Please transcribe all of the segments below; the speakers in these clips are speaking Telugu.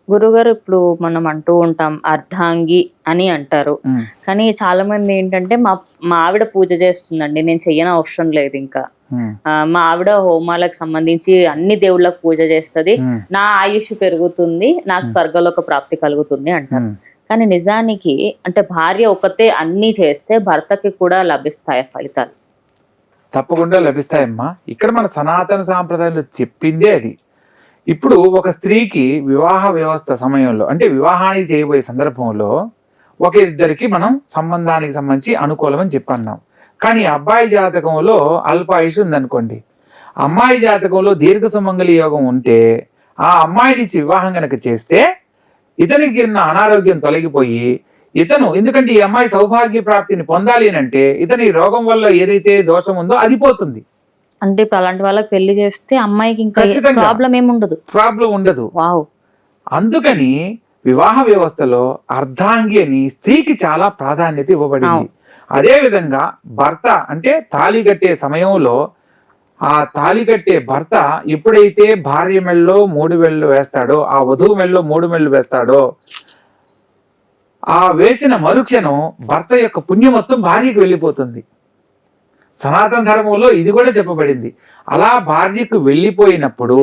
గురుగారు ఇప్పుడు మనం అంటూ ఉంటాం అర్ధాంగి అని అంటారు. ఉమ్, కానీ చాలా మంది ఏంటంటే మా మా ఆవిడ పూజ చేస్తుందండి. నేను చెయ్యని అవసరం లేదు ఇంకా. ఉమ్, మా ఆవిడ హోమాలకు సంబంధించి అన్ని దేవుళ్ళకి పూజ చేస్తది. ఉమ్, నా ఆయుష్ పెరుగుతుంది. నాకు ఉమ్, స్వర్గలోక ప్రాప్తి కలుగుతుంది అంటారు. ఉమ్. కానీ నిజానికి అంటే భార్య ఒకతే అన్నీ చేస్తే భర్తకి కూడా లభిస్తాయా ఫలితాలు? తప్పకుండా లభిస్తాయమ్మా. ఇక్కడ మన సనాతన సాంప్రదాయంలో చెప్పిందే అది. ఇప్పుడు ఒక స్త్రీకి వివాహ వ్యవస్థ సమయంలో అంటే వివాహానికి చేయబోయే సందర్భంలో ఒక ఇద్దరికి మనం సంబంధానికి సంబంధించి అనుకూలం అని చెప్పన్నాం. కానీ అబ్బాయి జాతకంలో అల్పాయుష్ ఉందనుకోండి, అమ్మాయి జాతకంలో దీర్ఘ సుమంగళి యోగం ఉంటే ఆ అమ్మాయినిచ్చి వివాహం గనక చేస్తే ఇతనికి ఉన్న అనారోగ్యం తొలగిపోయి ఇతను, ఎందుకంటే ఈ అమ్మాయి సౌభాగ్య ప్రాప్తిని పొందాలి అని అంటే ఇతని రోగం వల్ల ఏదైతే దోషం ఉందో అది పోతుంది. అంటే ఇప్పుడు అలాంటి వాళ్ళకి పెళ్లి చేస్తే అమ్మాయికి ఇంకా ఖచ్చితంగా. ప్రాబ్లం ఏముండదు. ప్రాబ్లం ఉండదు. వావ్. అందుకని వివాహ వ్యవస్థలో అర్ధాంగి అని స్త్రీకి చాలా ప్రాధాన్యత ఇవ్వబడింది. అదే విధంగా భర్త అంటే తాళి కట్టే సమయంలో ఆ తాళి కట్టే భర్త ఎప్పుడైతే భార్య మెళ్ళలో 3 మెళ్ళు వేస్తాడో, ఆ వధువు మెళ్ళలో 3 మెళ్ళు వేస్తాడో, ఆ వేసిన మరుక్షణం భర్త యొక్క పుణ్యం మొత్తం భార్యకు వెళ్ళిపోతుంది. సనాతన ధర్మంలో ఇది కూడా చెప్పబడింది. అలా భార్యకు వెళ్ళిపోయినప్పుడు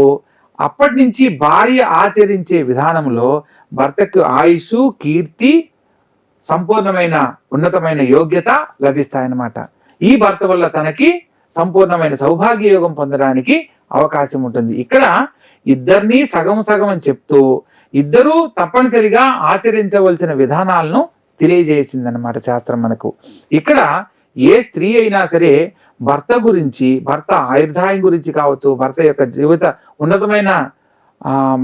అప్పటి నుంచి భార్య ఆచరించే విధానంలో భర్తకు ఆయుష్, కీర్తి, సంపూర్ణమైన ఉన్నతమైన యోగ్యత లభిస్తాయన్నమాట. ఈ భర్త వల్ల తనకి సంపూర్ణమైన సౌభాగ్య యోగం పొందడానికి అవకాశం ఉంటుంది. ఇక్కడ ఇద్దరినీ సగం సగం అని చెప్తూ ఇద్దరూ తప్పనిసరిగా ఆచరించవలసిన విధానాలను తెలియజేసిందన్నమాట శాస్త్రం మనకు. ఇక్కడ ఏ స్త్రీ అయినా సరే భర్త గురించి, భర్త ఆయుర్దాయం గురించి కావచ్చు, భర్త యొక్క జీవిత ఉన్నతమైన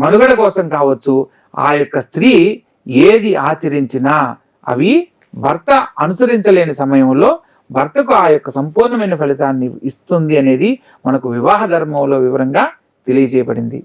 మనుగడ కోసం కావచ్చు, ఆ యొక్క స్త్రీ ఏది ఆచరించినా అవి భర్త అనుసరించలేని సమయంలో భర్తకు ఆ యొక్క సంపూర్ణమైన ఫలితాన్ని ఇస్తుంది అనేది మనకు వివాహ ధర్మంలో వివరంగా తెలియజేయబడింది.